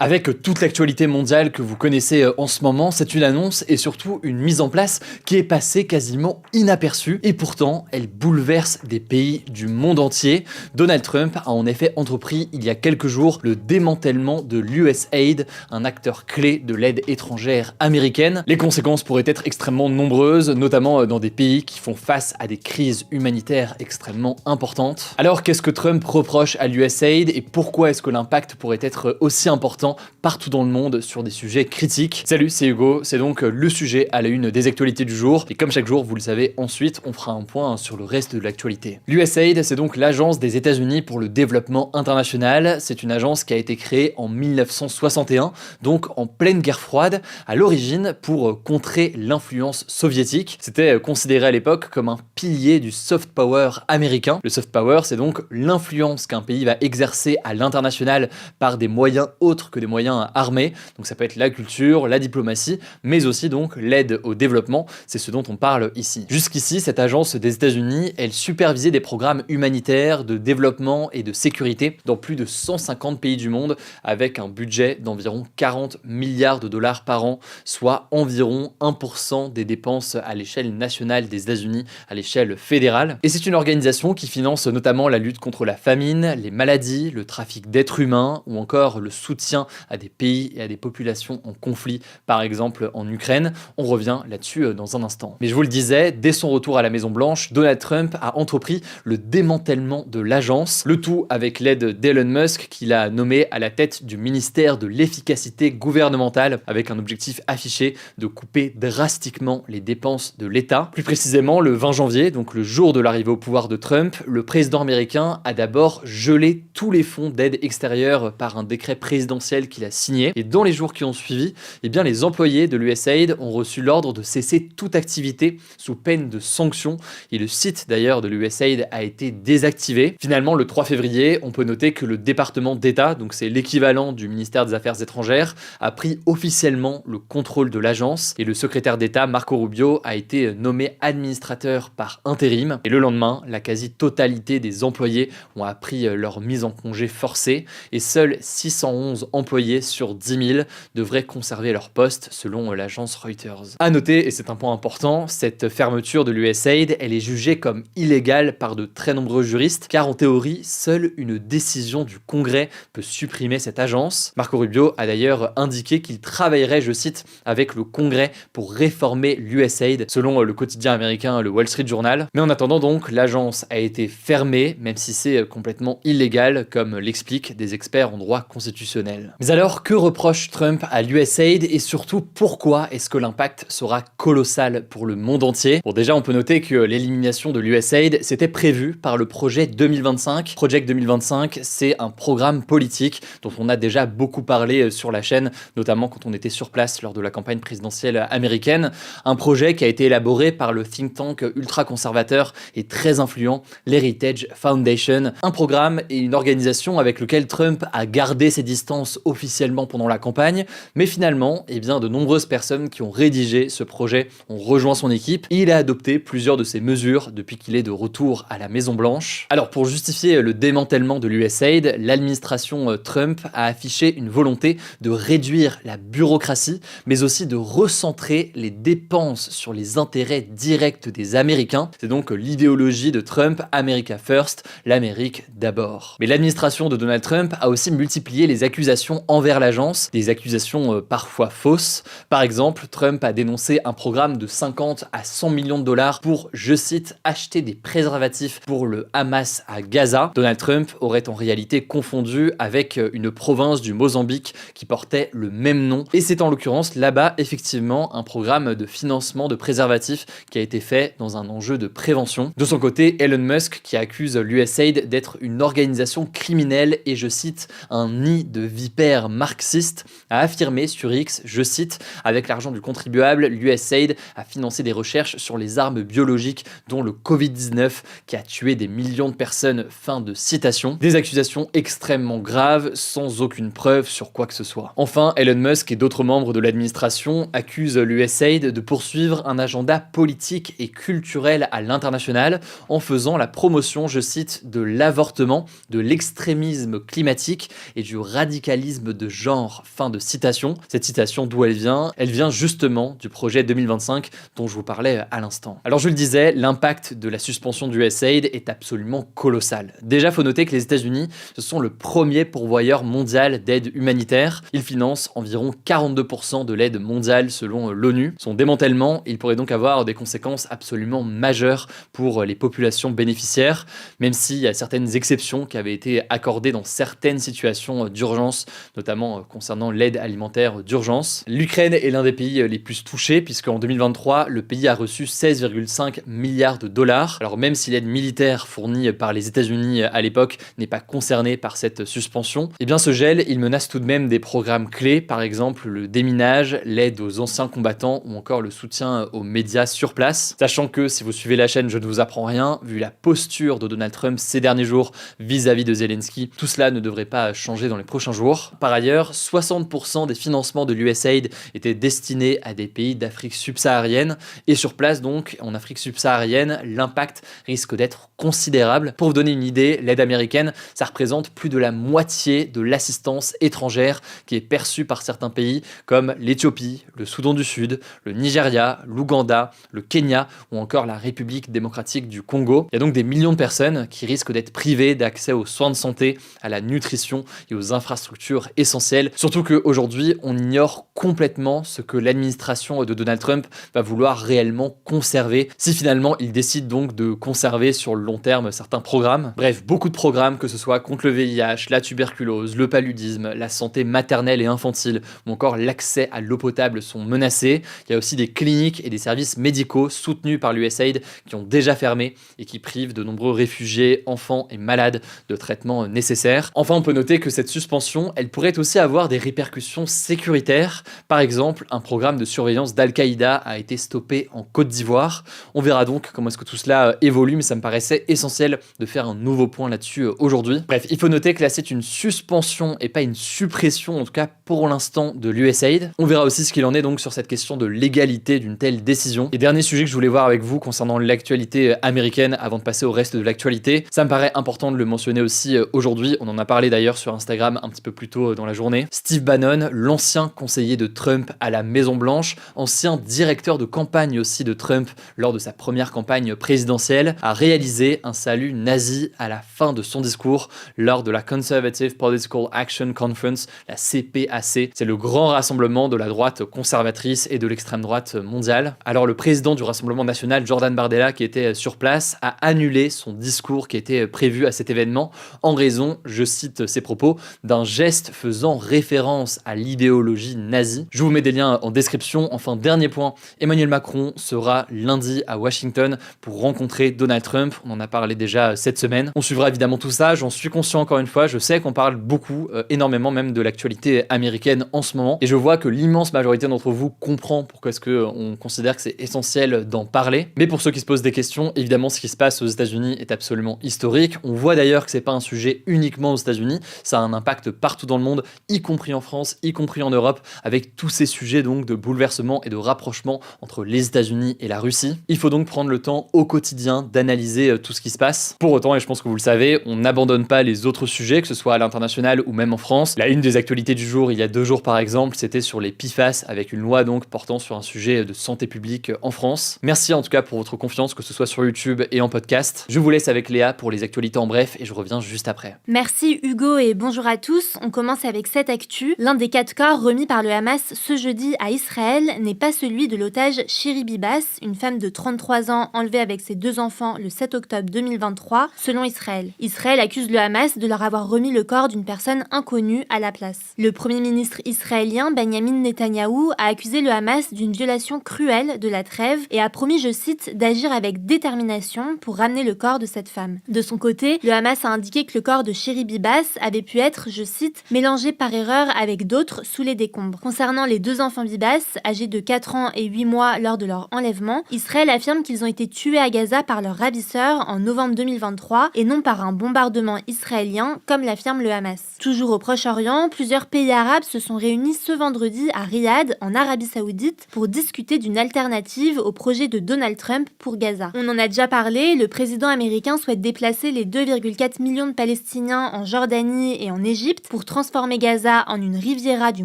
Avec toute l'actualité mondiale que vous connaissez en ce moment, c'est une annonce et surtout une mise en place qui est passée quasiment inaperçue et pourtant elle bouleverse des pays du monde entier. Donald Trump a en effet entrepris il y a quelques jours le démantèlement de l'USAID, un acteur clé de l'aide étrangère américaine. Les conséquences pourraient être extrêmement nombreuses, notamment dans des pays qui font face à des crises humanitaires extrêmement importantes. Alors qu'est-ce que Trump reproche à l'USAID et pourquoi est-ce que l'impact pourrait être aussi important partout dans le monde sur des sujets critiques? Salut, c'est Hugo, c'est donc le sujet à la une des actualités du jour, et comme chaque jour, vous le savez, ensuite on fera un point sur le reste de l'actualité. L'USAID, c'est donc l'agence des États-Unis pour le développement international. C'est une agence qui a été créée en 1961, donc en pleine guerre froide, à l'origine pour contrer l'influence soviétique. C'était considéré à l'époque comme un pilier du soft power américain. Le soft power, c'est donc l'influence qu'un pays va exercer à l'international par des moyens autres que des moyens armés. Donc ça peut être la culture, la diplomatie, mais aussi donc l'aide au développement. C'est ce dont on parle ici. Jusqu'ici, cette agence des États-Unis, elle supervisait des programmes humanitaires, de développement et de sécurité dans plus de 150 pays du monde, avec un budget d'environ 40 milliards de dollars par an, soit environ 1% des dépenses à l'échelle nationale des États-Unis, à l'échelle fédérale. Et c'est une organisation qui finance notamment la lutte contre la famine, les maladies, le trafic d'êtres humains ou encore le soutien à des pays et à des populations en conflit, par exemple en Ukraine. On revient là-dessus dans un instant. Mais je vous le disais, dès son retour à la Maison-Blanche, Donald Trump a entrepris le démantèlement de l'agence, le tout avec l'aide d'Elon Musk qu'il a nommé à la tête du ministère de l'efficacité gouvernementale, avec un objectif affiché de couper drastiquement les dépenses de l'État. Plus précisément, le 20 janvier, donc le jour de l'arrivée au pouvoir de Trump, le président américain a d'abord gelé tous les fonds d'aide extérieure par un décret présidentiel qu'il a signé. Et dans les jours qui ont suivi, eh bien, les employés de l'USAID ont reçu l'ordre de cesser toute activité sous peine de sanctions. Et le site d'ailleurs de l'USAID a été désactivé. Finalement, le 3 février, on peut noter que le département d'État, donc c'est l'équivalent du ministère des Affaires étrangères, a pris officiellement le contrôle de l'agence. Et le secrétaire d'État, Marco Rubio, a été nommé administrateur par intérim. Et le lendemain, la quasi-totalité des employés ont appris leur mise en congé forcée. Et seuls 611 employés sur 10 000 devraient conserver leur poste selon l'agence Reuters. À noter, et c'est un point important, cette fermeture de l'USAID, elle est jugée comme illégale par de très nombreux juristes, car en théorie, seule une décision du Congrès peut supprimer cette agence. Marco Rubio a d'ailleurs indiqué qu'il travaillerait, je cite, avec le Congrès pour réformer l'USAID, selon le quotidien américain le Wall Street Journal. Mais en attendant donc, l'agence a été fermée, même si c'est complètement illégal, comme l'expliquent des experts en droit constitutionnel. Mais alors, que reproche Trump à l'USAID et surtout pourquoi est-ce que l'impact sera colossal pour le monde entier? Bon, déjà, on peut noter que l'élimination de l'USAID, c'était prévu par le projet 2025. Project 2025, c'est un programme politique dont on a déjà beaucoup parlé sur la chaîne, notamment quand on était sur place lors de la campagne présidentielle américaine. Un projet qui a été élaboré par le think tank ultra-conservateur et très influent, l'Heritage Foundation. Un programme et une organisation avec lequel Trump a gardé ses distances officiellement pendant la campagne, mais finalement, eh bien, de nombreuses personnes qui ont rédigé ce projet ont rejoint son équipe. Il a adopté plusieurs de ces mesures depuis qu'il est de retour à la Maison-Blanche. Alors, pour justifier le démantèlement de l'USAID, l'administration Trump a affiché une volonté de réduire la bureaucratie, mais aussi de recentrer les dépenses sur les intérêts directs des Américains. C'est donc l'idéologie de Trump, America First, l'Amérique d'abord. Mais l'administration de Donald Trump a aussi multiplié les accusations envers l'agence, des accusations parfois fausses. Par exemple, Trump a dénoncé un programme de 50 à 100 millions de dollars pour, je cite, acheter des préservatifs pour le Hamas à Gaza. Donald Trump aurait en réalité confondu avec une province du Mozambique qui portait le même nom. Et c'est en l'occurrence là-bas, effectivement, un programme de financement de préservatifs qui a été fait dans un enjeu de prévention. De son côté, Elon Musk, qui accuse l'USAID d'être une organisation criminelle et, je cite, un nid de vipères marxistes, a affirmé sur X, je cite, avec l'argent du contribuable, l'USAID a financé des recherches sur les armes biologiques, dont le Covid-19, qui a tué des millions de personnes. Fin de citation. Des accusations extrêmement graves, sans aucune preuve sur quoi que ce soit. Enfin, Elon Musk et d'autres membres de l'administration accusent l'USAID de poursuivre un agenda politique et culturel à l'international en faisant la promotion, je cite, de l'avortement, de l'extrémisme climatique et du radicalisme dualisme de genre. Fin de citation. Cette citation, d'où elle vient? Elle vient justement du projet 2025 dont je vous parlais à l'instant. Alors je le disais, l'impact de la suspension du USAID est absolument colossal. Déjà, faut noter que les États-Unis, ce sont le premier pourvoyeur mondial d'aide humanitaire. Ils financent environ 42% de l'aide mondiale selon l'ONU. Son démantèlement, il pourrait donc avoir des conséquences absolument majeures pour les populations bénéficiaires, même s'il y a certaines exceptions qui avaient été accordées dans certaines situations d'urgence, notamment concernant l'aide alimentaire d'urgence. L'Ukraine est l'un des pays les plus touchés, puisqu'en 2023, le pays a reçu 16,5 milliards de dollars. Alors même si l'aide militaire fournie par les États-Unis à l'époque n'est pas concernée par cette suspension, eh bien ce gel, il menace tout de même des programmes clés, par exemple le déminage, l'aide aux anciens combattants ou encore le soutien aux médias sur place. Sachant que, si vous suivez la chaîne, je ne vous apprends rien, vu la posture de Donald Trump ces derniers jours vis-à-vis de Zelensky, tout cela ne devrait pas changer dans les prochains jours. Par ailleurs, 60% des financements de l'USAID étaient destinés à des pays d'Afrique subsaharienne, et sur place donc, en Afrique subsaharienne, l'impact risque d'être considérable. Pour vous donner une idée, l'aide américaine, ça représente plus de la moitié de l'assistance étrangère qui est perçue par certains pays comme l'Éthiopie, le Soudan du Sud, le Nigeria, l'Ouganda, le Kenya ou encore la République démocratique du Congo. Il y a donc des millions de personnes qui risquent d'être privées d'accès aux soins de santé, à la nutrition et aux infrastructures essentielles. Surtout qu'aujourd'hui, on ignore complètement ce que l'administration de Donald Trump va vouloir réellement conserver, si finalement il décide donc de conserver sur le long terme certains programmes. Bref, beaucoup de programmes, que ce soit contre le VIH, la tuberculose, le paludisme, la santé maternelle et infantile, ou encore l'accès à l'eau potable sont menacés. Il y a aussi des cliniques et des services médicaux soutenus par l'USAID qui ont déjà fermé et qui privent de nombreux réfugiés, enfants et malades de traitements nécessaires. Enfin, on peut noter que cette suspension, elle pourrait aussi avoir des répercussions sécuritaires. Par exemple, un programme de surveillance d'Al-Qaïda a été stoppé en Côte d'Ivoire. On verra donc comment est-ce que tout cela évolue, mais ça me paraissait essentiel de faire un nouveau point là-dessus aujourd'hui. Bref, il faut noter que là, c'est une suspension et pas une suppression, en tout cas pour l'instant, de l'USAID. On verra aussi ce qu'il en est donc sur cette question de légalité d'une telle décision. Et dernier sujet que je voulais voir avec vous concernant l'actualité américaine avant de passer au reste de l'actualité, ça me paraît important de le mentionner aussi aujourd'hui. On en a parlé d'ailleurs sur Instagram un petit peu plus tôt dans la journée. Steve Bannon, l'ancien conseiller de Trump à la Maison-Blanche, ancien directeur de campagne aussi de Trump lors de sa première campagne présidentielle, a réalisé un salut nazi à la fin de son discours lors de la Conservative Political Action Conference, la CPAC. C'est le grand rassemblement de la droite conservatrice et de l'extrême droite mondiale. Alors le président du Rassemblement national, Jordan Bardella, qui était sur place, a annulé son discours qui était prévu à cet événement en raison, je cite ses propos, d'un geste faisant référence à l'idéologie nazie. Je vous mets des liens en description. Enfin, dernier point, Emmanuel Macron sera lundi à Washington pour rencontrer Donald Trump. On en a parlé déjà cette semaine. On suivra évidemment tout ça, j'en suis conscient encore une fois. Je sais qu'on parle beaucoup, énormément même de l'actualité américaine en ce moment. Et je vois que l'immense majorité d'entre vous comprend pourquoi est-ce qu'on considère que c'est essentiel d'en parler. Mais pour ceux qui se posent des questions, évidemment, ce qui se passe aux États-Unis est absolument historique. On voit d'ailleurs que c'est pas un sujet uniquement aux États-Unis, ça a un impact partout dans le monde, y compris en France, y compris en Europe, avec tous ces sujets donc de bouleversement et de rapprochement entre les États-Unis et la Russie. Il faut donc prendre le temps au quotidien d'analyser tout ce qui se passe. Pour autant, et je pense que vous le savez, on n'abandonne pas les autres sujets, que ce soit à l'international ou même en France. La une des actualités du jour, il y a 2 jours par exemple, c'était sur les PFAS, avec une loi donc portant sur un sujet de santé publique en France. Merci en tout cas pour votre confiance, que ce soit sur YouTube et en podcast. Je vous laisse avec Léa pour les actualités en bref et je reviens juste après. Merci Hugo et bonjour à tous. On commence avec cette actu. L'un des 4 corps remis par le Hamas ce jeudi à Israël n'est pas celui de l'otage Shiri Bibas, une femme de 33 ans enlevée avec ses 2 enfants le 7 octobre 2023, selon Israël. Israël accuse le Hamas de leur avoir remis le corps d'une personne inconnue à la place. Le premier ministre israélien Benjamin Netanyahou a accusé le Hamas d'une violation cruelle de la trêve et a promis, je cite, d'agir avec détermination pour ramener le corps de cette femme. De son côté, le Hamas a indiqué que le corps de Shiri Bibas avait pu être, je cite, mélangé par erreur avec d'autres sous les décombres. Concernant les 2 enfants Bibas, âgés de 4 ans et 8 mois lors de leur enlèvement, Israël affirme qu'ils ont été tués à Gaza par leurs ravisseurs en novembre 2023 et non par un bombardement israélien, comme l'affirme le Hamas. Toujours au Proche-Orient, plusieurs pays arabes arabes se sont réunis ce vendredi à Riyad, en Arabie Saoudite, pour discuter d'une alternative au projet de Donald Trump pour Gaza. On en a déjà parlé, le président américain souhaite déplacer les 2,4 millions de Palestiniens en Jordanie et en Égypte pour transformer Gaza en une riviera du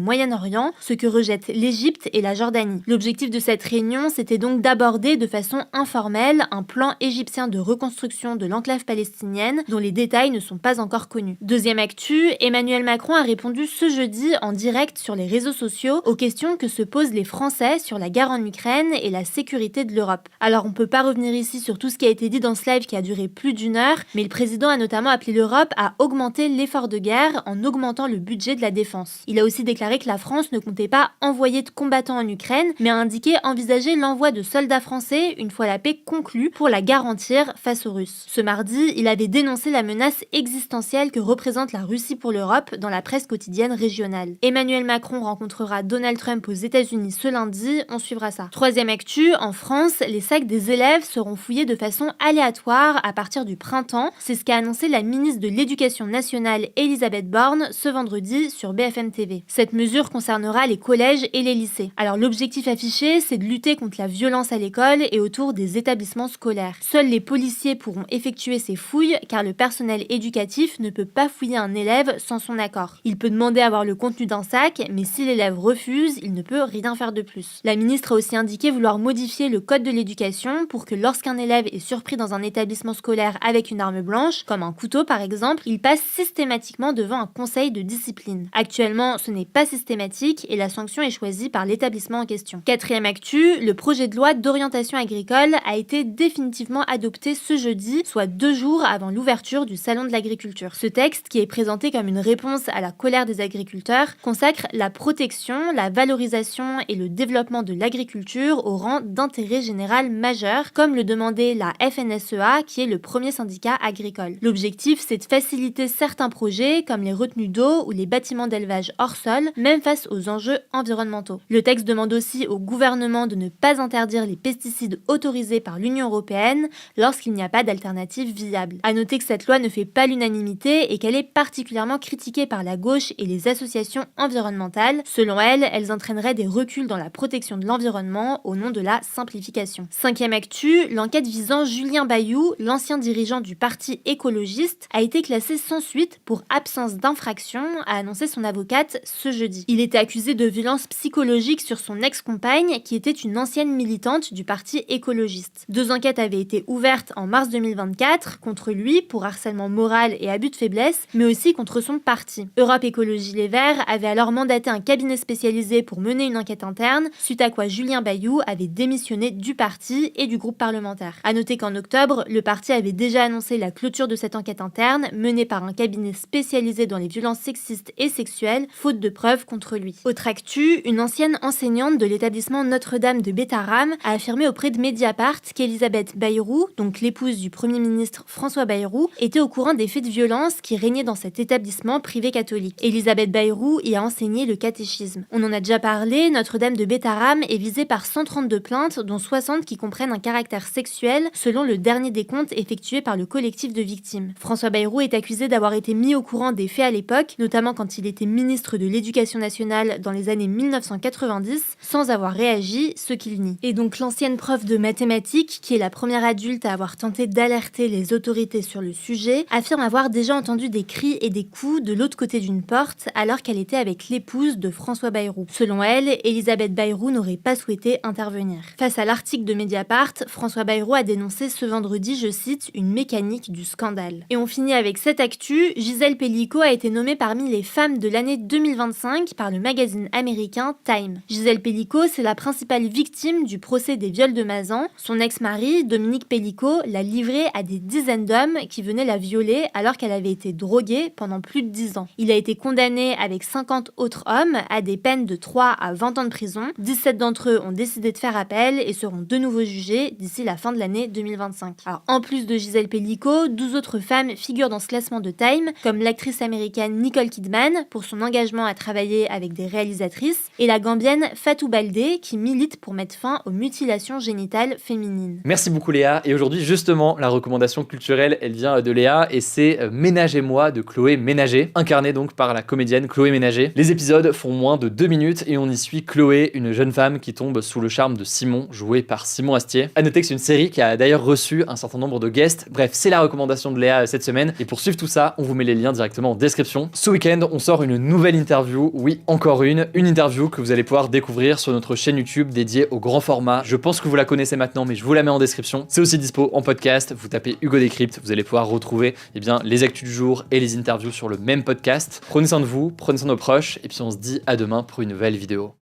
Moyen-Orient, ce que rejettent l'Égypte et la Jordanie. L'objectif de cette réunion, c'était donc d'aborder de façon informelle un plan égyptien de reconstruction de l'enclave palestinienne dont les détails ne sont pas encore connus. Deuxième actu, Emmanuel Macron a répondu ce jeudi en direct sur les réseaux sociaux aux questions que se posent les Français sur la guerre en Ukraine et la sécurité de l'Europe. Alors on peut pas revenir ici sur tout ce qui a été dit dans ce live qui a duré plus d'une heure, mais le président a notamment appelé l'Europe à augmenter l'effort de guerre en augmentant le budget de la défense. Il a aussi déclaré que la France ne comptait pas envoyer de combattants en Ukraine, mais a indiqué envisager l'envoi de soldats français une fois la paix conclue pour la garantir face aux Russes. Ce mardi, il avait dénoncé la menace existentielle que représente la Russie pour l'Europe dans la presse quotidienne régionale. Emmanuel Macron rencontrera Donald Trump aux États-Unis ce lundi, on suivra ça. Troisième actu, en France, les sacs des élèves seront fouillés de façon aléatoire à partir du printemps. C'est ce qu'a annoncé la ministre de l'Éducation nationale Elisabeth Borne ce vendredi sur BFM TV. Cette mesure concernera les collèges et les lycées. Alors l'objectif affiché, c'est de lutter contre la violence à l'école et autour des établissements scolaires. Seuls les policiers pourront effectuer ces fouilles car le personnel éducatif ne peut pas fouiller un élève sans son accord. Il peut demander à voir le contenu d'un sac, mais si l'élève refuse, il ne peut rien faire de plus. La ministre a aussi indiqué vouloir modifier le code de l'éducation pour que lorsqu'un élève est surpris dans un établissement scolaire avec une arme blanche, comme un couteau par exemple, il passe systématiquement devant un conseil de discipline. Actuellement, ce n'est pas systématique et la sanction est choisie par l'établissement en question. Quatrième actu, le projet de loi d'orientation agricole a été définitivement adopté ce jeudi, soit 2 jours avant l'ouverture du Salon de l'agriculture. Ce texte, qui est présenté comme une réponse à la colère des agriculteurs, consacre la protection, la valorisation et le développement de l'agriculture au rang d'intérêt général majeur, comme le demandait la FNSEA, qui est le premier syndicat agricole. L'objectif, c'est de faciliter certains projets, comme les retenues d'eau ou les bâtiments d'élevage hors sol, même face aux enjeux environnementaux. Le texte demande aussi au gouvernement de ne pas interdire les pesticides autorisés par l'Union européenne lorsqu'il n'y a pas d'alternative viable. À noter que cette loi ne fait pas l'unanimité et qu'elle est particulièrement critiquée par la gauche et les associations environnementales. Selon elles, elles entraîneraient des reculs dans la protection de l'environnement au nom de la simplification. Cinquième actu, l'enquête visant Julien Bayou, l'ancien dirigeant du parti écologiste, a été classée sans suite pour absence d'infraction, a annoncé son avocate ce jeudi. Il était accusé de violences psychologiques sur son ex-compagne, qui était une ancienne militante du parti écologiste. 2 enquêtes avaient été ouvertes en mars 2024 contre lui pour harcèlement moral et abus de faiblesse, mais aussi contre son parti. Europe Écologie Les Verts avait alors mandaté un cabinet spécialisé pour mener une enquête interne, suite à quoi Julien Bayou avait démissionné du parti et du groupe parlementaire. À noter qu'en octobre, le parti avait déjà annoncé la clôture de cette enquête interne menée par un cabinet spécialisé dans les violences sexistes et sexuelles, faute de preuves contre lui. Autre actu, une ancienne enseignante de l'établissement Notre-Dame de Bétarame a affirmé auprès de Mediapart qu'Elisabeth Bayrou, donc l'épouse du Premier ministre François Bayrou, était au courant des faits de violence qui régnaient dans cet établissement privé catholique. Elisabeth Bayrou y a enseigné le catéchisme. On en a déjà parlé, Notre-Dame de Bétarame est visée par 132 plaintes, dont 60 qui comprennent un caractère sexuel, selon le dernier décompte effectué par le collectif de victimes. François Bayrou est accusé d'avoir été mis au courant des faits à l'époque, notamment quand il était ministre de l'Éducation nationale dans les années 1990, sans avoir réagi, ce qu'il nie. Et donc l'ancienne prof de mathématiques, qui est la première adulte à avoir tenté d'alerter les autorités sur le sujet, affirme avoir déjà entendu des cris et des coups de l'autre côté d'une porte alors qu'elle était avec l'épouse de François Bayrou. Selon elle, Elisabeth Bayrou n'aurait pas souhaité intervenir. Face à l'article de Mediapart, François Bayrou a dénoncé ce vendredi, je cite, une mécanique du scandale. Et on finit avec cette actu, Gisèle Pelicot a été nommée parmi les femmes de l'année 2025 par le magazine américain Time. Gisèle Pelicot, c'est la principale victime du procès des viols de Mazan. Son ex-mari, Dominique Pelicot, l'a livrée à des dizaines d'hommes qui venaient la violer alors qu'elle avait été droguée pendant plus de 10 ans. Il a été condamné avec 50 autres hommes à des peines de 3 à 20 ans de prison. 17 d'entre eux ont décidé de faire appel et seront de nouveau jugés d'ici la fin de l'année 2025. Alors, en plus de Gisèle Pelicot, 12 autres femmes figurent dans ce classement de Time, comme l'actrice américaine Nicole Kidman pour son engagement à travailler avec des réalisatrices et la gambienne Fatou Baldé qui milite pour mettre fin aux mutilations génitales féminines. Merci beaucoup Léa, et aujourd'hui justement la recommandation culturelle elle vient de Léa et c'est Ménagez-moi de Chloé Ménager, incarnée donc par la comédienne Chloé Ménager. ménager. Les épisodes font moins de 2 minutes et on y suit Chloé, une jeune femme qui tombe sous le charme de Simon, joué par Simon Astier. À noter que c'est une série qui a d'ailleurs reçu un certain nombre de guests. Bref, c'est la recommandation de Léa cette semaine. Et pour suivre tout ça, on vous met les liens directement en description. Ce week-end, on sort une nouvelle interview. Oui, encore une interview que vous allez pouvoir découvrir sur notre chaîne YouTube dédiée au grand format. Je pense que vous la connaissez maintenant, mais je vous la mets en description. C'est aussi dispo en podcast. Vous tapez Hugo Décrypte, vous allez pouvoir retrouver les actus du jour et les interviews sur le même podcast. Prenez soin de vous, prenez soin de nos proches, et puis on se dit à demain pour une nouvelle vidéo.